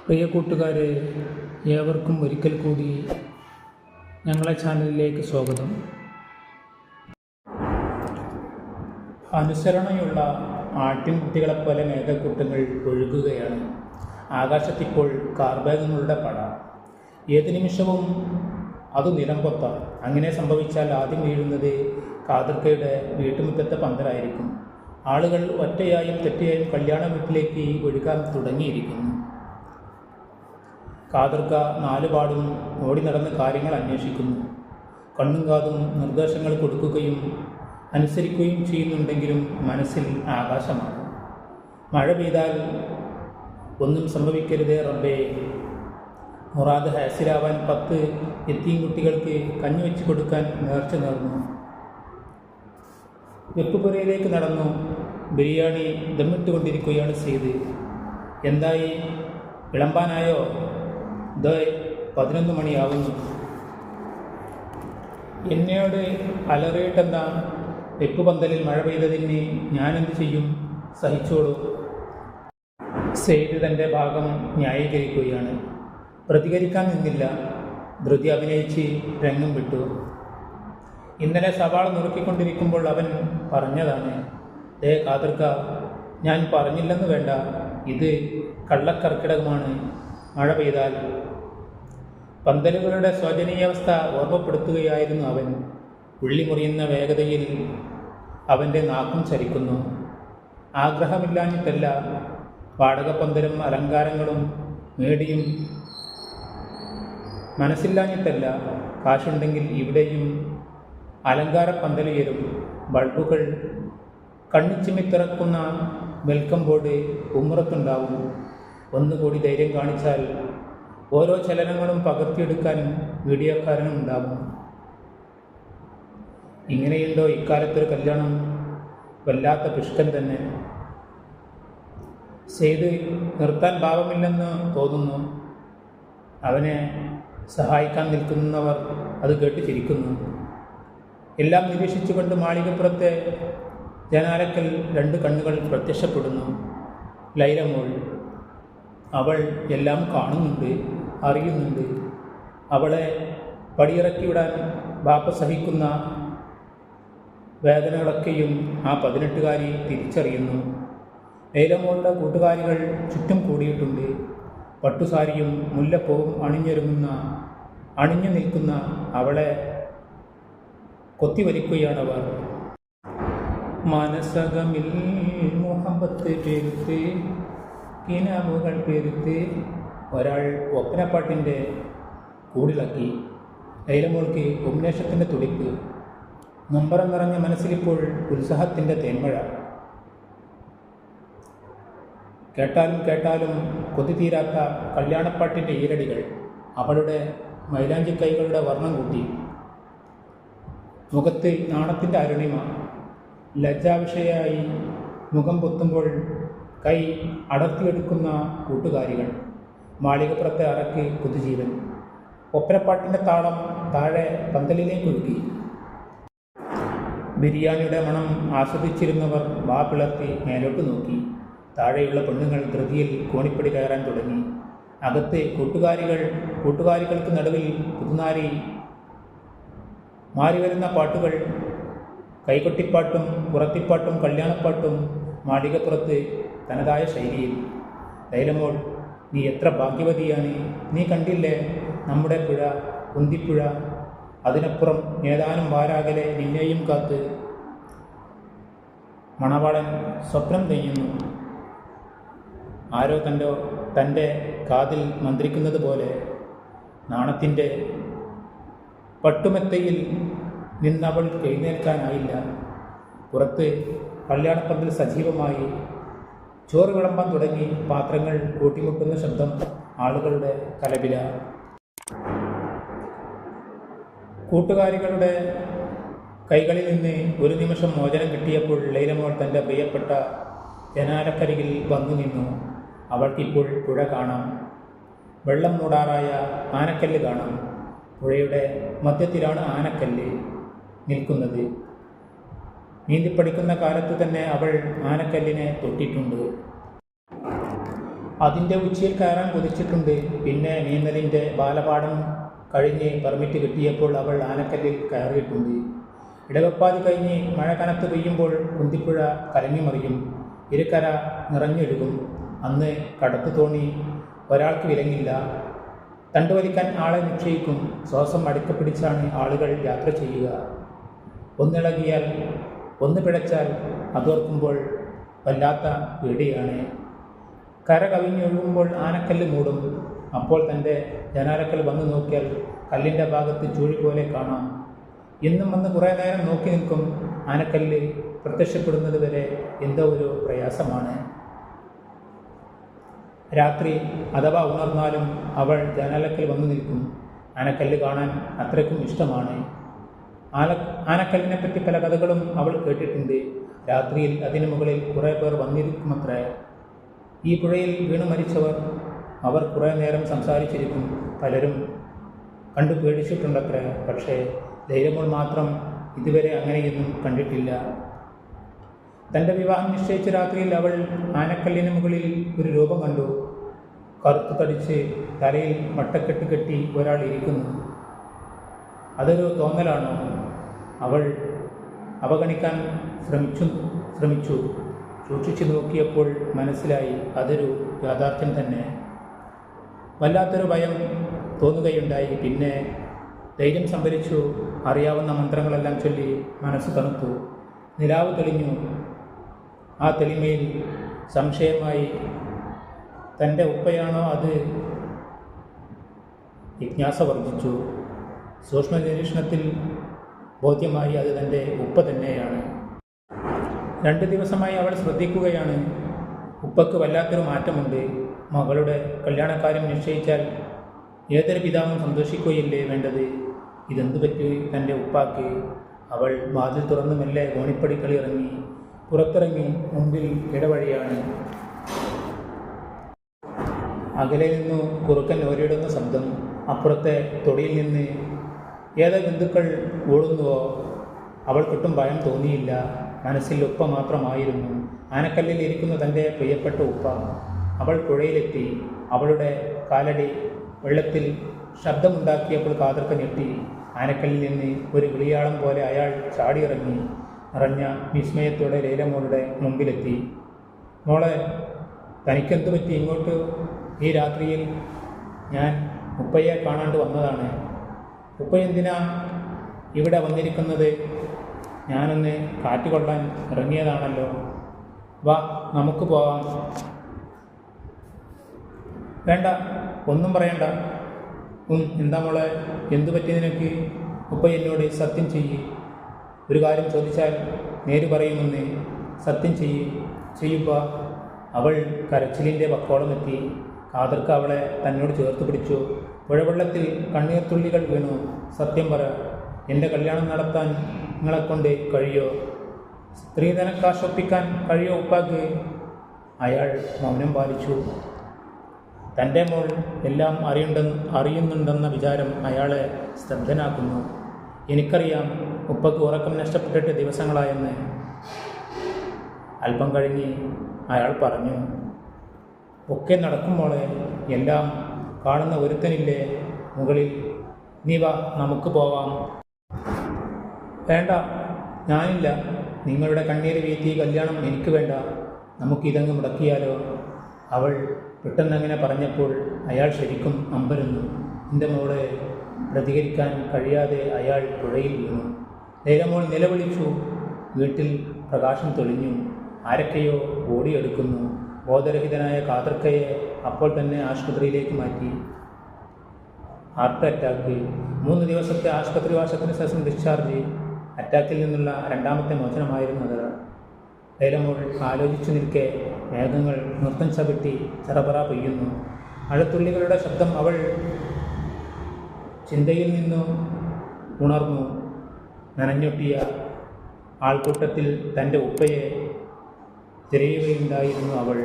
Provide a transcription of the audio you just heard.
പ്രിയ കൂട്ടുകാരെ, ഏവർക്കും ഒരിക്കൽ കൂടി ഞങ്ങളെ ചാനലിലേക്ക് സ്വാഗതം. അനുസരണയുള്ള ആട്ടിൻകുട്ടികളെപ്പോലെ മേഘക്കൂട്ടങ്ങൾ ഒഴുകുകയാണ്. ആകാശത്തിപ്പോൾ കാർമേഘങ്ങളുടെ പട. ഏത് നിമിഷവും അത് നിലംപൊത്താം. അങ്ങനെ സംഭവിച്ചാൽ ആദ്യം വീഴുന്നത് ഖാദിർക്കയുടെ വീട്ടുമുറ്റത്തെ പന്തലായിരിക്കും. ആളുകൾ ഒറ്റയായും തെറ്റയായും കല്യാണ വീട്ടിലേക്ക് ഒഴുകാൻ തുടങ്ങിയിരിക്കുന്നു. ഖാദിർക്ക നാലുപാടും ഓടി നടന്ന് കാര്യങ്ങൾ അന്വേഷിക്കുന്നു. കണ്ണും കാതും നിർദ്ദേശങ്ങൾ കൊടുക്കുകയും അനുസരിക്കുകയും ചെയ്യുന്നുണ്ടെങ്കിലും മനസ്സിൽ ആകാശമാണ്. മഴ പെയ്താൽ ഒന്നും സംഭവിക്കരുതേ റബ്ബേ. മുറാദ് ഹാസിലാവാൻ 10 യത്തീം കുട്ടികൾക്ക് കഞ്ഞി വെച്ച് കൊടുക്കാൻ നേർച്ച നേർന്നു. വെപ്പുപുരയിലേക്ക് നടന്നു. ബിരിയാണി ദമ്മിട്ടുകൊണ്ടിരിക്കുകയാണ് സെയ്ദ്. എന്തായി, വിളമ്പാനായോ? 11 മണിയാവുന്നു. എന്നോട് അലറിയിട്ടെന്താ? വെപ്പുപന്തലിൽ മഴ പെയ്തതിന് ഞാനെന്ത് ചെയ്യും? സഹിച്ചോളൂ. സെയ്ദ് തൻ്റെ ഭാഗം ന്യായീകരിക്കുകയാണ്. പ്രതികരിക്കാൻ നിന്നില്ല. ധൃതി അഭിനയിച്ച് രംഗം വിട്ടു. ഇന്നലെ സവാള നുറുക്കിക്കൊണ്ടിരിക്കുമ്പോൾ അവൻ പറഞ്ഞതാണ്, ഖാദിർക്ക, ഞാൻ പറഞ്ഞില്ലെന്ന് വേണ്ട, ഇത് കള്ളക്കർക്കിടകമാണ്. മഴ പെയ്താൽ. പന്തലുകളുടെ ശോചനീയാവസ്ഥ ഓർമ്മപ്പെടുത്തുകയായിരുന്നു അവൻ. ഉള്ളി മുറിയുന്ന വേഗതയിൽ അവൻ്റെ നാക്കും ചലിക്കുന്നു. ആഗ്രഹമില്ലാഞ്ഞിട്ടല്ല, വാടകപ്പന്തലും അലങ്കാരങ്ങളും മേടിയും മനസ്സില്ലാഞ്ഞിട്ടല്ല. കാശുണ്ടെങ്കിൽ ഇവിടെയും അലങ്കാര പന്തലുയരും. ബൾബുകൾ കണ്ണിച്ചിമ്മിത്തിറക്കുന്ന വെൽക്കം ബോർഡ് ഉമ്മറത്തുണ്ടാവും. ഒന്നുകൂടി ധൈര്യം കാണിച്ചാൽ ഓരോ ചലനങ്ങളും പകർത്തിയെടുക്കാൻ വീഡിയോക്കാരനും ഉണ്ടാകും. ഇങ്ങനെയുണ്ടോ ഇക്കാലത്തൊരു കല്യാണം? വല്ലാത്ത പിഷ്കൻ തന്നെ. സെയ്ദ് നിർത്താൻ ഭാവമില്ലെന്ന് തോന്നുന്നു. അവനെ സഹായിക്കാൻ നിൽക്കുന്നവർ അത് കേട്ട് ചിരിക്കുന്നു. എല്ലാം നിരീക്ഷിച്ചുകൊണ്ട് മാളികപ്പുറത്തെ ജനാലക്കൽ 2 കണ്ണുകൾ പ്രത്യക്ഷപ്പെടുന്നു. ലൈല മോൾ. അവൾ എല്ലാം കാണുന്നുണ്ട്, അറിയുന്നുണ്ട്. അവളെ പടിയിറക്കിവിടാൻ ബാപ്പ സഹിക്കുന്ന വേദനകളൊക്കെയും ആ 18കാരി തിരിച്ചറിയുന്നു. ലൈലമോളുടെ കൂട്ടുകാരികൾ ചുറ്റും കൂടിയിട്ടുണ്ട്. പട്ടുസാരിയും മുല്ലപ്പൂവും അണിഞ്ഞു നിൽക്കുന്ന അവളെ കൊത്തിവലിക്കുകയാണവർ. മനസ്സകമിൽ മുഹബത്ത് പെരുത്ത്, കിനാവുകൾ പെരുത്ത്. ഒരാൾ ഒപ്പനപ്പാട്ടിൻ്റെ കൂടിളക്കി. ലൈലമോൾക്ക് ഉന്മേഷത്തിൻ്റെ തുടിപ്പ്. നൊമ്പരം നിറഞ്ഞ മനസ്സിലിപ്പോൾ ഉത്സാഹത്തിൻ്റെ തേന്മഴ. കേട്ടാലും കേട്ടാലും കൊതി തീരാത്ത കല്യാണപ്പാട്ടിൻ്റെ ഈരടികൾ അവളുടെ മൈലാഞ്ചി കൈകളുടെ വർണ്ണം കൂട്ടി. മുഖത്ത് നാണത്തിൻ്റെ അരുണിമ. ലജ്ജാവിഷയായി മുഖം പൊത്തുമ്പോൾ കൈ അടർത്തിയെടുക്കുന്ന കൂട്ടുകാരികൾ. മാളികപ്പുറത്തെ അറക്ക് പുതുജീവൻ. ഒപ്പനപ്പാട്ടിൻ്റെ താളം താഴെ പന്തലിലേക്ക് ഒഴുകി. ബിരിയാണിയുടെ മണം ആസ്വദിച്ചിരുന്നവർ വാ പിളർത്തി മേലോട്ട് നോക്കി. താഴെയുള്ള പെണ്ണുങ്ങൾ ധൃതിയിൽ കോണിപ്പടി കയറാൻ തുടങ്ങി. അകത്ത് കൂട്ടുകാരികൾക്ക് നടുവിൽ പുതുനാരി മാറിവരുന്ന പാട്ടുകൾ. കൈകൊട്ടിപ്പാട്ടും പുറത്തിപ്പാട്ടും കല്യാണപ്പാട്ടും മാളികപ്പുറത്ത് തനതായ ശൈലിയിൽ. ലൈലമോൾ, നീ എത്ര ഭാഗ്യവതിയാണ്. നീ കണ്ടില്ലേ നമ്മുടെ പുഴ, കുന്തിപ്പുഴ. അതിനപ്പുറം ഏതാനും വാരാകലെ നിന്നെയും കാത്ത് മണവാളൻ സ്വപ്നം നെയ്യുന്നു. ആരോ തൻ്റെ കാതിൽ മന്ത്രിക്കുന്നത് പോലെ. നാണത്തിൻ്റെ പട്ടുമെത്തയിൽ നിന്നവൾ എഴുന്നേൽക്കാനായില്ല. പുറത്ത് കല്യാണപ്പന്തൽ സജീവമായി. ചോറ് വിളമ്പാൻ തുടങ്ങി. പാത്രങ്ങൾ കൂട്ടിമുട്ടുന്ന ശബ്ദം, ആളുകളുടെ കലപില. കൂട്ടുകാരികളുടെ കൈകളിൽ നിന്ന് ഒരു നിമിഷം മോചനം കിട്ടിയപ്പോൾ ലൈലമോൾ തൻ്റെ പ്രിയപ്പെട്ട ജനാലക്കരികിൽ വന്നു നിന്നു. അവൾക്കിപ്പോൾ പുഴ കാണാം. വെള്ളം മൂടാറായ ആനക്കല്ല് കാണാം. പുഴയുടെ മധ്യത്തിലാണ് ആനക്കല്ല് നിൽക്കുന്നത്. നീന്തിപ്പടിക്കുന്ന കാലത്ത് തന്നെ അവൾ ആനക്കല്ലിനെ തൊട്ടിട്ടുണ്ട്. അതിൻ്റെ ഉച്ചിയിൽ കയറാൻ കൊതിച്ചിട്ടുണ്ട്. പിന്നെ നീന്തലിൻ്റെ ബാലപാഠം കഴിഞ്ഞ് പെർമിറ്റ് കിട്ടിയപ്പോൾ അവൾ ആനക്കല്ലിൽ കയറിയിട്ടുണ്ട്. ഇടവപ്പാതി കഴിഞ്ഞ് മഴ കനത്ത് പെയ്യുമ്പോൾ കുന്തിപ്പുഴ കലങ്ങിമറിയും, ഇരുകര നിറഞ്ഞൊഴുകും. അന്ന് കടത്തു തോണി ഒരാൾക്ക് വിലങ്ങില്ല. തണ്ടുവലിക്കാൻ ആളെ നിശ്ചയിക്കും. ശ്വാസം അടക്കിപ്പിടിച്ചാണ് ആളുകൾ യാത്ര ചെയ്യുക. ഒന്നിളകിയാൽ, ഒന്ന് പിഴച്ചാൽ അതോർക്കുമ്പോൾ വല്ലാത്ത പേടിയാണ്. കര കവിഞ്ഞൊഴുകുമ്പോൾ ആനക്കല്ല് മൂടും. അപ്പോൾ തൻ്റെ ജനാലക്കൽ വന്നു നോക്കിയാൽ കല്ലിൻ്റെ ഭാഗത്ത് ചൂഴി പോലെ കാണാം. എന്നും വന്ന് കുറേ നേരം നോക്കി നിൽക്കും. ആനക്കല്ല് പ്രത്യക്ഷപ്പെടുന്നത് വരെ എന്തോ ഒരു പ്രയാസമാണ്. രാത്രി അഥവാ ഉണർന്നാലും അവൾ ജനാലക്കൽ വന്നു നിൽക്കും. ആനക്കല്ല് കാണാൻ അത്രയ്ക്കും ഇഷ്ടമാണ്. ആനക്കല്ലിനെപ്പറ്റി പല കഥകളും അവൾ കേട്ടിട്ടുണ്ട്. രാത്രിയിൽ അതിനു മുകളിൽ കുറേ പേർ വന്നിരിക്കുമത്രേ. ഈ പുഴയിൽ വീണു മരിച്ചവർ, അവർ കുറേ നേരം സംസാരിച്ചിരിക്കും. പലരും കണ്ടു പേടിച്ചിട്ടുണ്ടത്രേ. പക്ഷേ ധൈര്യമോൾ മാത്രം ഇതുവരെ അങ്ങനെയൊന്നും കണ്ടിട്ടില്ല. തൻ്റെ വിവാഹം നിശ്ചയിച്ച രാത്രിയിൽ അവൾ ആനക്കല്ലിന് മുകളിൽ ഒരു രൂപം കണ്ടു. കറുത്തു തടിച്ച് തലയിൽ വട്ടക്കെട്ട് കെട്ടി ഒരാൾ ഇരിക്കുന്നു. അതൊരു തോന്നലാണോ? അവൾ അവഗണിക്കാൻ ശ്രമിച്ചു. സൂക്ഷിച്ചു നോക്കിയപ്പോൾ മനസ്സിലായി അതൊരു യാഥാർത്ഥ്യം തന്നെ. വല്ലാത്തൊരു ഭയം തോന്നുകയുണ്ടായി. പിന്നെ ധൈര്യം സംഭരിച്ചു. അറിയാവുന്ന മന്ത്രങ്ങളെല്ലാം ചൊല്ലി മനസ്സ് തണുത്തു. നിലാവ് തെളിഞ്ഞു. ആ തെളിമയിൽ സംശയമായി. തൻ്റെ ഉപ്പയാണോ അത്? ജിജ്ഞാസ വർദ്ധിച്ചു. സൂക്ഷ്മ നിരീക്ഷണത്തിൽ ബോധ്യമായി അത് തൻ്റെ ഉപ്പ തന്നെയാണ്. 2 ദിവസമായി അവൾ ശ്രദ്ധിക്കുകയാണ്. ഉപ്പക്ക് വല്ലാത്തൊരു മാറ്റമുണ്ട്. മകളുടെ കല്യാണക്കാര്യം നിശ്ചയിച്ചാൽ ഏതൊരു പിതാവും സന്തോഷിക്കുകയില്ലേ വേണ്ടത്? ഇതെന്തു പറ്റി തൻ്റെ ഉപ്പാക്ക്? അവൾ വാതിൽ തുറന്നു മെല്ലെ കോണിപ്പടിക്കളി ഇറങ്ങി. പുറത്തിറങ്ങി. മുമ്പിൽ ഇടവഴിയാണ്. അകലെ നിന്നു കുറുക്കൻ ഓരിയിടുന്ന ശബ്ദം. അപ്പുറത്തെ തൊടിയിൽ നിന്ന് ഏതോ ബന്ധുക്കൾ ഓടുന്നുവോ? അവൾക്കൊട്ടും ഭയം തോന്നിയില്ല. മനസ്സിൽ ഉപ്പ മാത്രമായിരുന്നു. ആനക്കല്ലിൽ ഇരിക്കുന്ന തൻ്റെ പ്രിയപ്പെട്ട ഉപ്പ. അവൾ പുഴയിലെത്തി. അവളുടെ കാലടി വെള്ളത്തിൽ ശബ്ദമുണ്ടാക്കിയപ്പോൾ കാതർക്ക ഞെട്ടി. ആനക്കല്ലിൽ നിന്ന് ഒരു വിളിയാളം പോലെ അയാൾ ചാടിയിറങ്ങി. നിറഞ്ഞ വിസ്മയത്തോടെ ലൈലമോളുടെ മുമ്പിലെത്തി. മോളെ, തനിക്കെന്തു പറ്റി ഇങ്ങോട്ട് ഈ രാത്രിയിൽ? ഞാൻ ഉപ്പയെ കാണാണ്ട് വന്നതാണ്. ഉപ്പ എന്തിനാ ഇവിടെ വന്നിരിക്കുന്നത്? ഞാനൊന്ന് കാറ്റുകൊള്ളാൻ ഇറങ്ങിയതാണല്ലോ. വാ, നമുക്ക് പോവാം. വേണ്ട, ഒന്നും പറയണ്ട. എന്താ മോളെ, എന്തു പറ്റി നിനക്ക്? ഉപ്പ എന്നോട് സത്യം ചെയ്യ്. ഒരു കാര്യം ചോദിച്ചാൽ നേര് പറയുമെന്ന് സത്യം ചെയ്യുക. അവൾ കരച്ചിലിൻ്റെ വക്കോളമെത്തി. കാതർക്ക് അവളെ തന്നോട് ചേർത്ത് പിടിച്ചു. പുഴവെള്ളത്തിൽ കണ്ണീർ തുള്ളികൾ വീണു. സത്യം പറ, എൻ്റെ കല്യാണം നടത്താൻ നിങ്ങളെക്കൊണ്ട് കഴിയോ? സ്ത്രീധനക്കാശൊപ്പിക്കാൻ കഴിയോ ഉപ്പാക്ക്? അയാൾ മൗനം പാലിച്ചു. തൻ്റെ മോൾ എല്ലാം അറിയുന്നുണ്ടെന്ന വിചാരം അയാളെ സ്തബ്ധനാക്കുന്നു. എനിക്കറിയാം ഉപ്പക്ക് ഉറക്കം നഷ്ടപ്പെട്ടിട്ട് ദിവസങ്ങളായെന്ന്. അല്പം കഴിഞ്ഞ് അയാൾ പറഞ്ഞു, ഒക്കെ നടക്കും മോളെ. എല്ലാം കാണുന്ന ഒരുത്തനില്ലേ മുകളിൽ? നീ വാ, നമുക്ക് പോവാം. വേണ്ട, ഞാനില്ല. നിങ്ങളുടെ കണ്ണീര് വീഴ്ത്തി കല്യാണം എനിക്ക് വേണ്ട. നമുക്കിതങ്ങ് മുടക്കിയാലോ? അവൾ പെട്ടെന്നങ്ങനെ പറഞ്ഞപ്പോൾ അയാൾ ശരിക്കും അമ്പരന്നു. എൻ്റെ മോളെ പ്രതികരിക്കാൻ കഴിയാതെ അയാൾ പുഴയിൽ വീണു. ലൈലമോൾ നിലവിളിച്ചു. വീട്ടിൽ പ്രകാശം തെളിഞ്ഞു. ആരൊക്കെയോ ഓടിയെടുക്കുന്നു. ബോധരഹിതനായ കാതർക്കയെ അപ്പോൾ തന്നെ ആശുപത്രിയിലേക്ക് മാറ്റി. Heart attack. 3 ദിവസത്തെ ആശുപത്രിവാസത്തിന് ശേഷം ഡിസ്ചാർജ്. അറ്റാക്കിൽ നിന്നുള്ള 2ാമത്തെ മോചനമായിരുന്നു അത്. ലൈലമോൾ ആലോചിച്ചു നിൽക്കെ മേഘങ്ങൾ നൃത്തം ചവിട്ടി ചെറപറ പെയ്യുന്നു. മഴത്തുള്ളികളുടെ ശബ്ദം. അവൾ ചിന്തയിൽ നിന്നു ഉണർന്നു. നനഞ്ഞൊട്ടിയ ആൾക്കൂട്ടത്തിൽ തൻ്റെ ഉപ്പയെ തിരയുകയുണ്ടായിരുന്നു അവൾ.